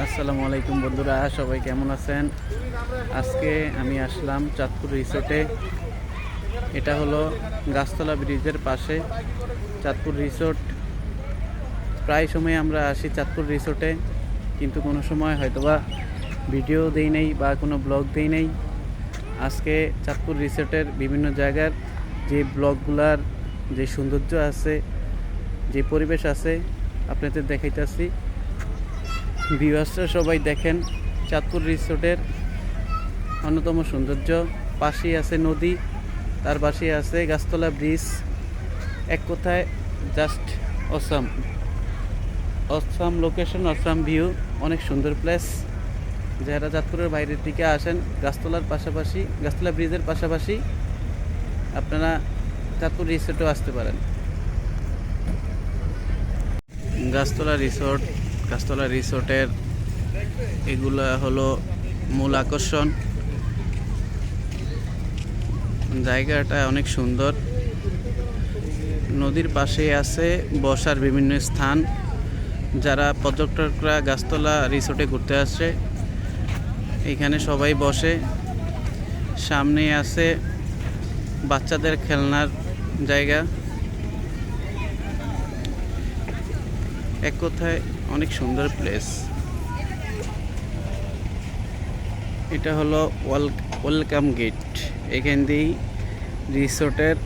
আসসালামু আলাইকুম বন্ধুরা, সবাই কেমন আছেন? আজকে আমি আসলাম চাঁদপুর রিসোর্টে। এটা হলো গাছতলা ব্রিজের পাশে চাঁদপুর রিসোর্ট। প্রায় সময় আমরা আসি চাঁদপুর রিসোর্টে, কিন্তু কোনো সময় হয়তোবা ভিডিও দেই নেই বা কোনো ব্লগ দেই নেই। আজকে চাঁদপুর রিসোর্টের বিভিন্ন জায়গার যে ব্লগগুলার যে সৌন্দর্য আছে, যে পরিবেশ আছে, আপনাদের দেখাইতেছি। ভিউয়ার্সরা সবাই দেখেন চাঁদপুর রিসোর্টের অন্যতম সৌন্দর্য। পাশেই আছে নদী, তার পাশেই আছে গাছতলা ব্রিজ। এক কথায় just awesome awesome location, awesome view, অনেক সুন্দর প্লেস। যারা চাঁদপুরের বাইরের দিকে আসেন, গাছতলা ব্রিজের পাশাপাশি আপনারা চাঁদপুর রিসোর্টেও আসতে পারেন। গাছতলা রিসোর্টের এগুলা হলো মূল আকর্ষণ। জায়গাটা অনেক সুন্দর। নদীর পাশে আছে বসার বিভিন্ন স্থান। যারা পর্যটকরা গাছতলা রিসোর্টে ঘুরতে আসে, এখানে সবাই বসে। সামনে আছে বাচ্চাদের খেলনার জায়গা। এক কথায় অনেক সুন্দর প্লেস। এটা হলো ওয়েলকাম গেট। এখান দিয়েই রিসোর্টের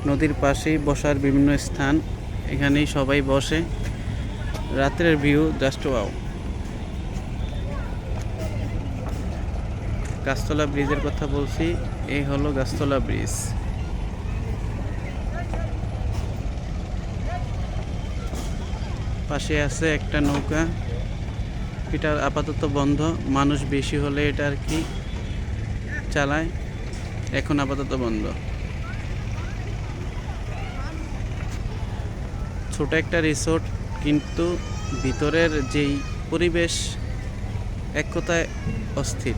নদীর পাশেই বসার বিভিন্ন স্থান। এখানেই সবাই বসে। রাতের ভিউ জাস্ট ওয়াও। গাছতলা ব্রিজের কথা বলছি, এই হলো গাছতলা ব্রিজ। পাশে আছে একটা নৌকা। এটা আপাতত বন্ধ, মানুষ বেশি হলে এটা আর কি চালায়। এখন আপাতত বন্ধ। ছোট একটা রিসোর্ট, কিন্তু ভিতরের যেই পরিবেশ এক কথায় অস্থির।